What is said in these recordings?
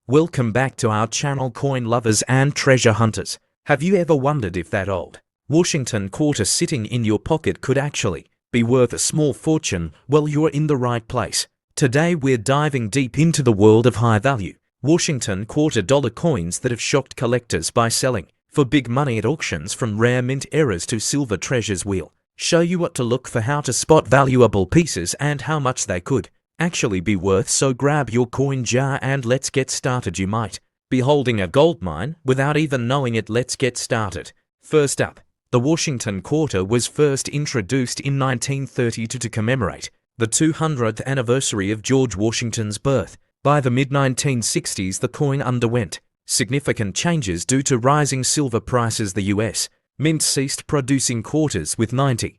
Welcome back to our channel, coin lovers and treasure hunters. Have you ever wondered if that old Washington quarter sitting in your pocket could actually be worth a small fortune? Well, you're in the right place. Today we're diving deep into the world of high-value Washington quarter dollar coins that have shocked collectors by selling for big money at auctions, from rare mint eras to silver treasures. We'll show you what to look for, how to spot valuable pieces, and how much they could actually be worth. So grab your coin jar and let's get started. You might be holding a gold mine without even knowing it. Let's get started. First up, the Washington quarter was first introduced in 1932 to commemorate the 200th anniversary of George Washington's birth. By the mid-1960s, the coin underwent significant changes due to rising silver prices. The U.S. Mint ceased producing quarters with 90%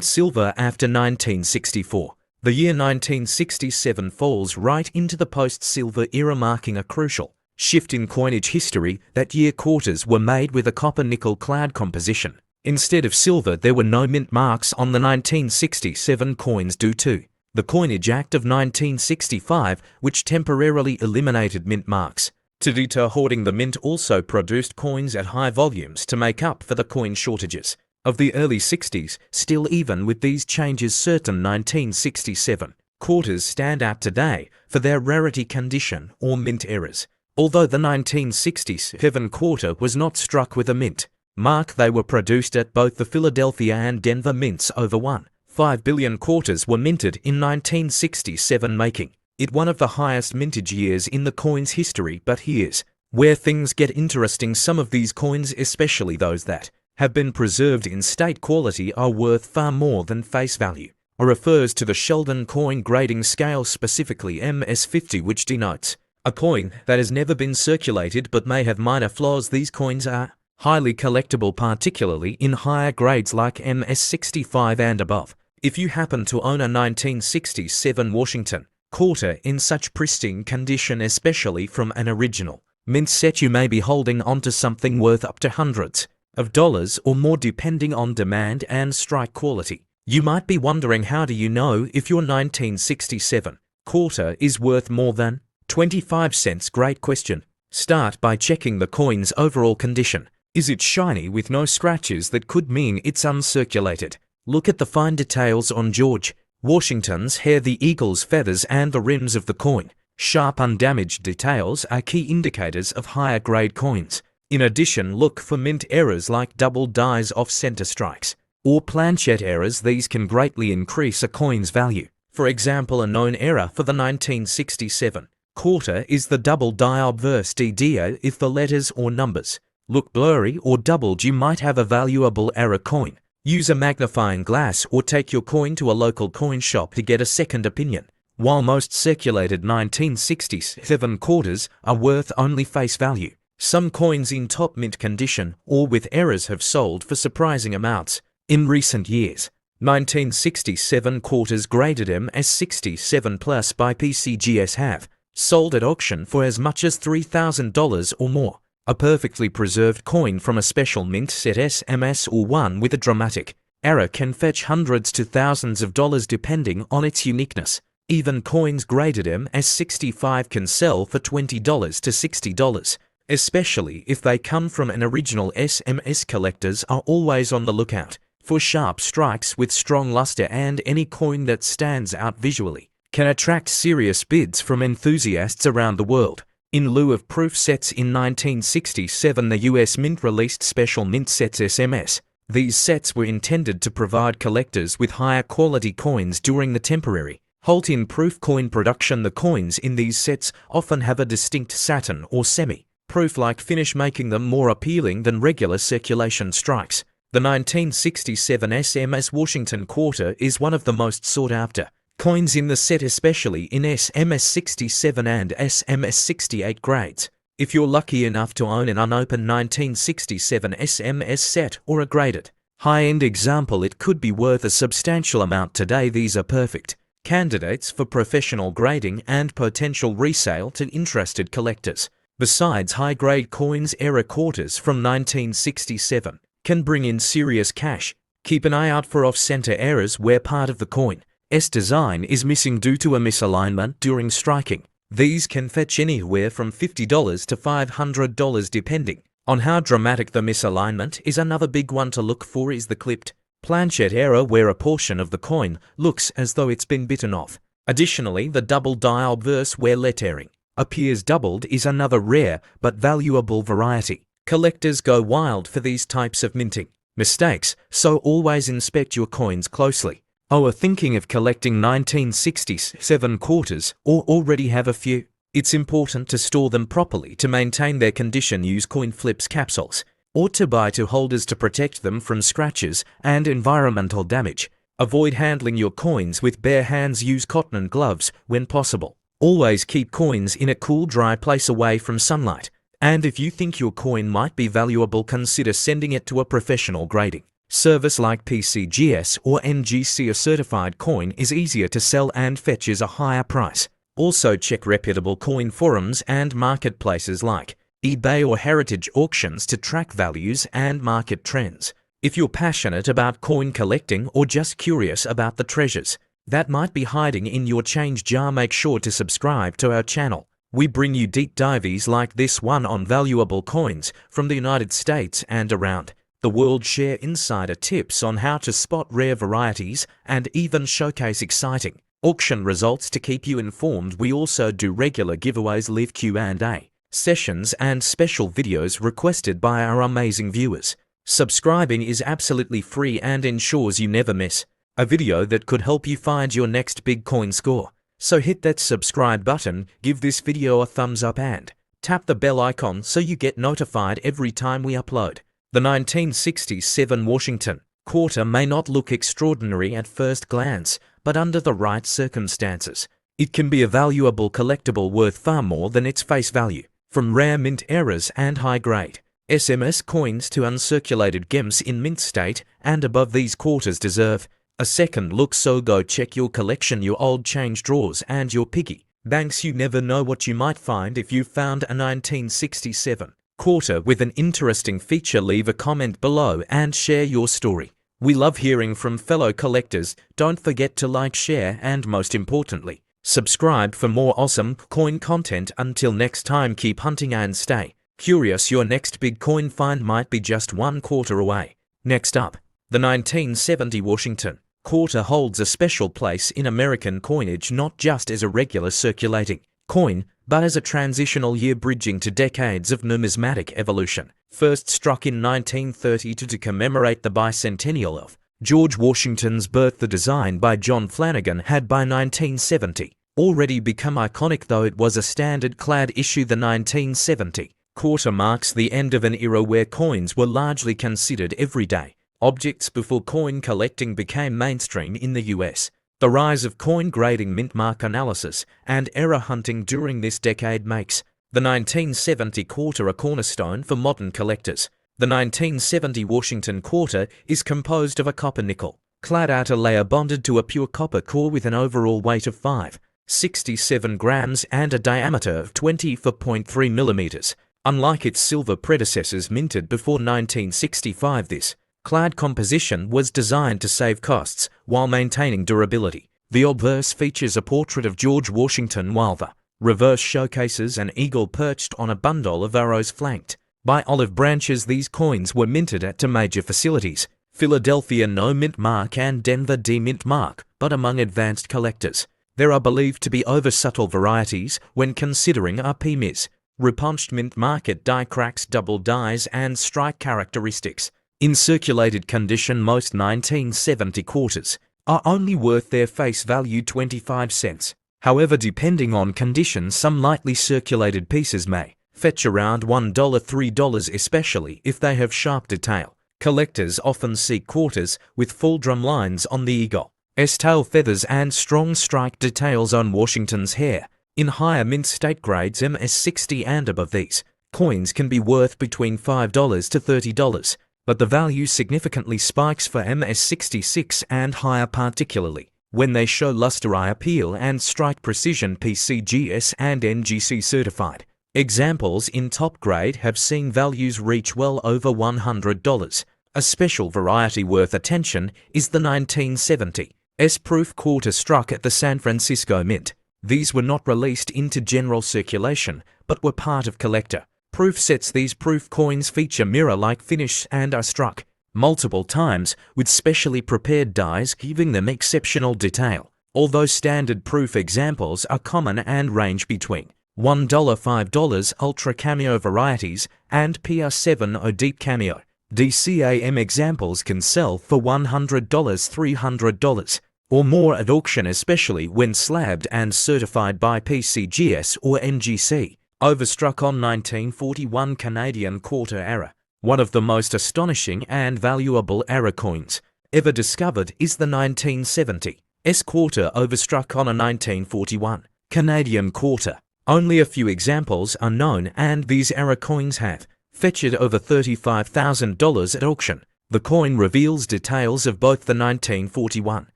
silver after 1964. The year 1967 falls right into the post-silver era, marking a crucial shift in coinage history. That year, quarters were made with a copper-nickel clad composition. Instead of silver, there were no mint marks on the 1967 coins due to the Coinage Act of 1965, which temporarily eliminated mint marks. To deter hoarding, the mint also produced coins at high volumes to make up for the coin shortages of the early 60s. Still, even with these changes, certain 1967 quarters stand out today for their rarity, condition, or mint eras. Although the 1967 quarter was not struck with a mint mark, they were produced at both the Philadelphia and Denver mints. Over 1.5 billion quarters were minted in 1967, making it one of the highest mintage years in the coin's history. But here's where things get interesting. Some of these coins, especially those that have been preserved in state quality, are worth far more than face value. It refers to the Sheldon coin grading scale, specifically MS50, which denotes a coin that has never been circulated but may have minor flaws. These coins are highly collectible, particularly in higher grades like MS65 and above. If you happen to own a 1967 Washington quarter in such pristine condition, especially from an original mint set, you may be holding onto something worth up to hundreds of dollars or more, depending on demand and strike quality. You might be wondering, how do you know if your 1967 quarter is worth more than 25 cents? Great question. Start by checking the coin's overall condition. Is it shiny with no scratches? That could mean it's uncirculated. Look at the fine details on George Washington's hair, the eagle's feathers, and the rims of the coin. Sharp, undamaged details are key indicators of higher grade coins. In addition, look for mint errors like double dies, off-center strikes, or planchet errors. These can greatly increase a coin's value. For example, a known error for the 1967 quarter is the double die obverse DDO. If the letters or numbers look blurry or doubled, you might have a valuable error coin. Use a magnifying glass or take your coin to a local coin shop to get a second opinion. While most circulated 1967 quarters are worth only face value, some coins in top mint condition or with errors have sold for surprising amounts. In recent years, 1967 quarters graded MS67 plus by PCGS have sold at auction for as much as $3,000 or more. A perfectly preserved coin from a special mint set, SMS, or one with a dramatic error can fetch hundreds to thousands of dollars depending on its uniqueness. Even coins graded MS65 can sell for $20 to $60. Especially if they come from an original SMS. Collectors are always on the lookout for sharp strikes with strong luster, and any coin that stands out visually can attract serious bids from enthusiasts around the world. In lieu of proof sets, in 1967 the US Mint released special mint sets, SMS. These sets were intended to provide collectors with higher quality coins during the temporary halt in proof coin production. The coins in these sets often have a distinct satin or semi-proof-like finish, making them more appealing than regular circulation strikes. The 1967 SMS Washington quarter is one of the most sought-after coins in the set, especially in SMS67 and SMS68 grades. If you're lucky enough to own an unopened 1967 SMS set or a graded high-end example, it could be worth a substantial amount today. These are perfect candidates for professional grading and potential resale to interested collectors. Besides high-grade coins, error quarters from 1967 can bring in serious cash. Keep an eye out for off-center errors where part of the coin's design is missing due to a misalignment during striking. These can fetch anywhere from $50 to $500 depending on how dramatic the misalignment is. Another big one to look for is the clipped planchet error, where a portion of the coin looks as though it's been bitten off. Additionally, the double die obverse, where lettering appears doubled, is another rare but valuable variety. Collectors go wild for these types of minting mistakes, so always inspect your coins closely. Are thinking of collecting 1967 quarters or already have a few? It's important to store them properly to maintain their condition. Use coin flips capsules or to buy to holders to protect them from scratches and environmental damage. Avoid handling your coins with bare hands. Use cotton gloves when possible. Always keep coins in a cool, dry place away from sunlight. And if you think your coin might be valuable, consider sending it to a professional grading service like PCGS or NGC. A certified coin is easier to sell and fetches a higher price. Also check reputable coin forums and marketplaces like eBay or heritage auctions to track values and market trends. If you're passionate about coin collecting or just curious about the treasures that might be hiding in your change jar, make sure to subscribe to our channel. We bring you deep dives like this one on valuable coins from the United States and around the world. Share insider tips on how to spot rare varieties and even showcase exciting auction results to keep you informed. We also do regular giveaways, live Q&A sessions, and special videos requested by our amazing viewers. Subscribing is absolutely free and ensures you never miss a video that could help you find your next big coin score. So hit that subscribe button, give this video a thumbs up, and tap the bell icon so you get notified every time we upload. The 1967 Washington quarter may not look extraordinary at first glance, but under the right circumstances, it can be a valuable collectible worth far more than its face value. From rare mint errors and high-grade SMS coins to uncirculated gems in mint state and above, these quarters deserve a second look. So go check your collection, your old change drawers, and your piggy banks. You never know what you might find. If you found a 1967 quarter with an interesting feature, leave a comment below and share your story. We love hearing from fellow collectors. Don't forget to like, share, and most importantly, subscribe for more awesome coin content. Until next time, keep hunting and stay curious. Your next big coin find might be just one quarter away. Next up, the 1970 Washington quarter holds a special place in American coinage, not just as a regular circulating coin, but as a transitional year bridging to decades of numismatic evolution. First struck in 1932 to commemorate the bicentennial of George Washington's birth, the design by John Flanagan had by 1970 already become iconic. Though it was a standard-clad issue, the 1970 quarter marks the end of an era where coins were largely considered everyday objects before coin collecting became mainstream in the US. The rise of coin grading, mint mark analysis, and error hunting during this decade makes the 1970 quarter a cornerstone for modern collectors. The 1970 Washington quarter is composed of a copper nickel clad outer layer bonded to a pure copper core with an overall weight of 567 grams and a diameter of 24.3 millimeters. Unlike its silver predecessors minted before 1965, this clad composition was designed to save costs while maintaining durability. The obverse features a portrait of George Washington, while the reverse showcases an eagle perched on a bundle of arrows flanked by olive branches. These coins were minted at two major facilities: Philadelphia No Mint Mark and Denver D Mint Mark, but among advanced collectors, there are believed to be over subtle varieties when considering RPMs, repunched mint market die cracks, double dies, and strike characteristics. In circulated condition, most 1970 quarters are only worth their face value 25 cents. However, depending on condition, some lightly circulated pieces may fetch around $1, $3, especially if they have sharp detail. Collectors often seek quarters with full drum lines on the eagle's tail feathers and strong strike details on Washington's hair. In higher mint state grades MS-60 and above, these coins can be worth between $5 to $30. But the value significantly spikes for MS-66 and higher, particularly when they show luster, eye appeal, and strike precision. PCGS and NGC certified examples in top grade have seen values reach well over $100. A special variety worth attention is the 1970 S-proof quarter struck at the San Francisco Mint. These were not released into general circulation, but were part of collector proof sets. These proof coins feature mirror-like finish and are struck multiple times with specially prepared dies, giving them exceptional detail. Although standard proof examples are common and range between $1 $5 Ultra Cameo varieties and PR7O Deep Cameo, DCAM examples can sell for $100 $300 or more at auction, especially when slabbed and certified by PCGS or NGC. Overstruck on 1941 Canadian quarter error. One of the most astonishing and valuable error coins ever discovered is the 1970 quarter overstruck on a 1941 Canadian quarter. Only a few examples are known, and these error coins have fetched over $35,000 at auction. The coin reveals details of both the 1941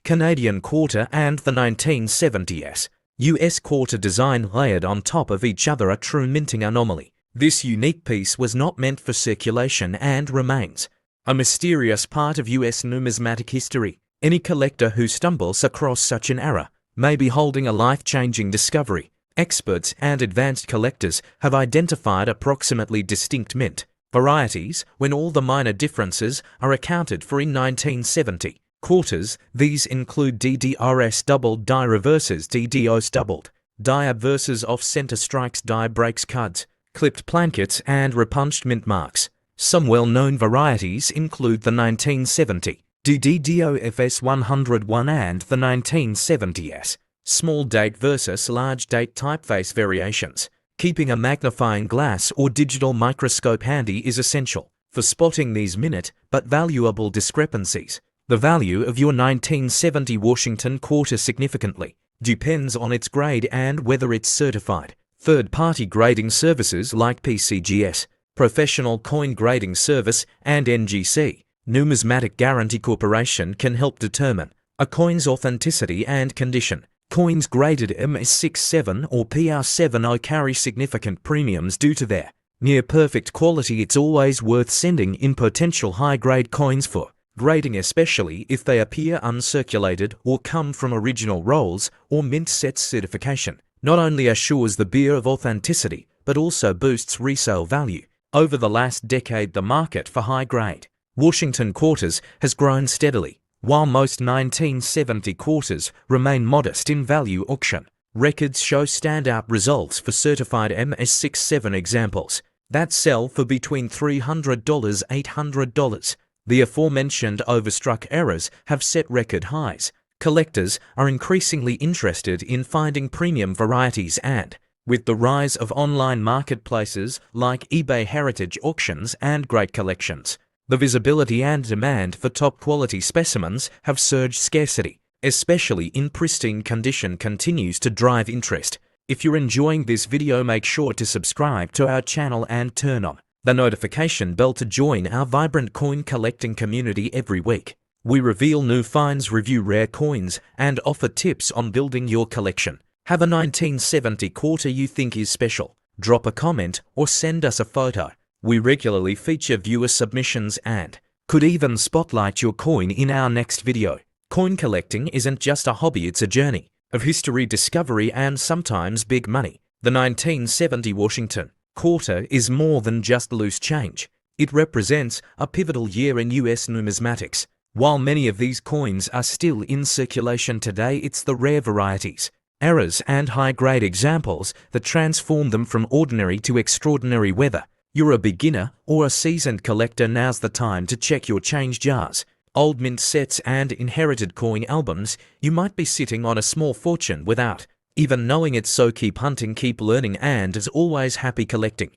Canadian quarter and the 1970 US quarter design layered on top of each other, a true minting anomaly. This unique piece was not meant for circulation and remains a mysterious part of US numismatic history. Any collector who stumbles across such an error may be holding a life-changing discovery. Experts and advanced collectors have identified approximately distinct mint varieties when all the minor differences are accounted for in 1970 quarters. These include DDRS doubled die reverses, DDOs doubled die obverses, off-center strikes, die breaks, cuds, clipped plankets, and repunched mint marks. Some well-known varieties include the 1970 DDDOFS 101 and the 1970s small date versus large date typeface variations. Keeping a magnifying glass or digital microscope handy is essential for spotting these minute but valuable discrepancies. The value of your 1970 Washington quarter significantly depends on its grade and whether it's certified. Third-party grading services like PCGS, Professional Coin Grading Service, and NGC, Numismatic Guarantee Corporation, can help determine a coin's authenticity and condition. Coins graded MS67 or PR7O carry significant premiums due to their near-perfect quality. It's always worth sending in potential high-grade coins for grading, especially if they appear uncirculated or come from original rolls or mint sets. Certification not only assures the beer of authenticity, but also boosts resale value. Over the last decade, the market for high-grade Washington quarters has grown steadily. While most 1970 quarters remain modest in value, auction records show standout results for certified MS67 examples that sell for between $300 $800. The aforementioned overstruck errors have set record highs. Collectors are increasingly interested in finding premium varieties, and with the rise of online marketplaces like eBay, heritage auctions, and great collections, the visibility and demand for top-quality specimens have surged. Scarcity, especially in pristine condition, continues to drive interest. If you're enjoying this video, make sure to subscribe to our channel and turn on the notification bell to join our vibrant coin collecting community. Every week, we reveal new finds, review rare coins, and offer tips on building your collection. Have a 1970 quarter you think is special? Drop a comment or send us a photo. We regularly feature viewer submissions and could even spotlight your coin in our next video. Coin collecting isn't just a hobby, it's a journey of history, discovery, and sometimes big money. The 1970 Washington quarter is more than just loose change. It represents a pivotal year in US numismatics. While many of these coins are still in circulation today, it's the rare varieties, errors, and high-grade examples that transform them from ordinary to extraordinary. Whether you're a beginner or a seasoned collector, now's the time to check your change jars, old mint sets, and inherited coin albums. You might be sitting on a small fortune without even knowing it. So keep hunting, keep learning, and as always, happy collecting.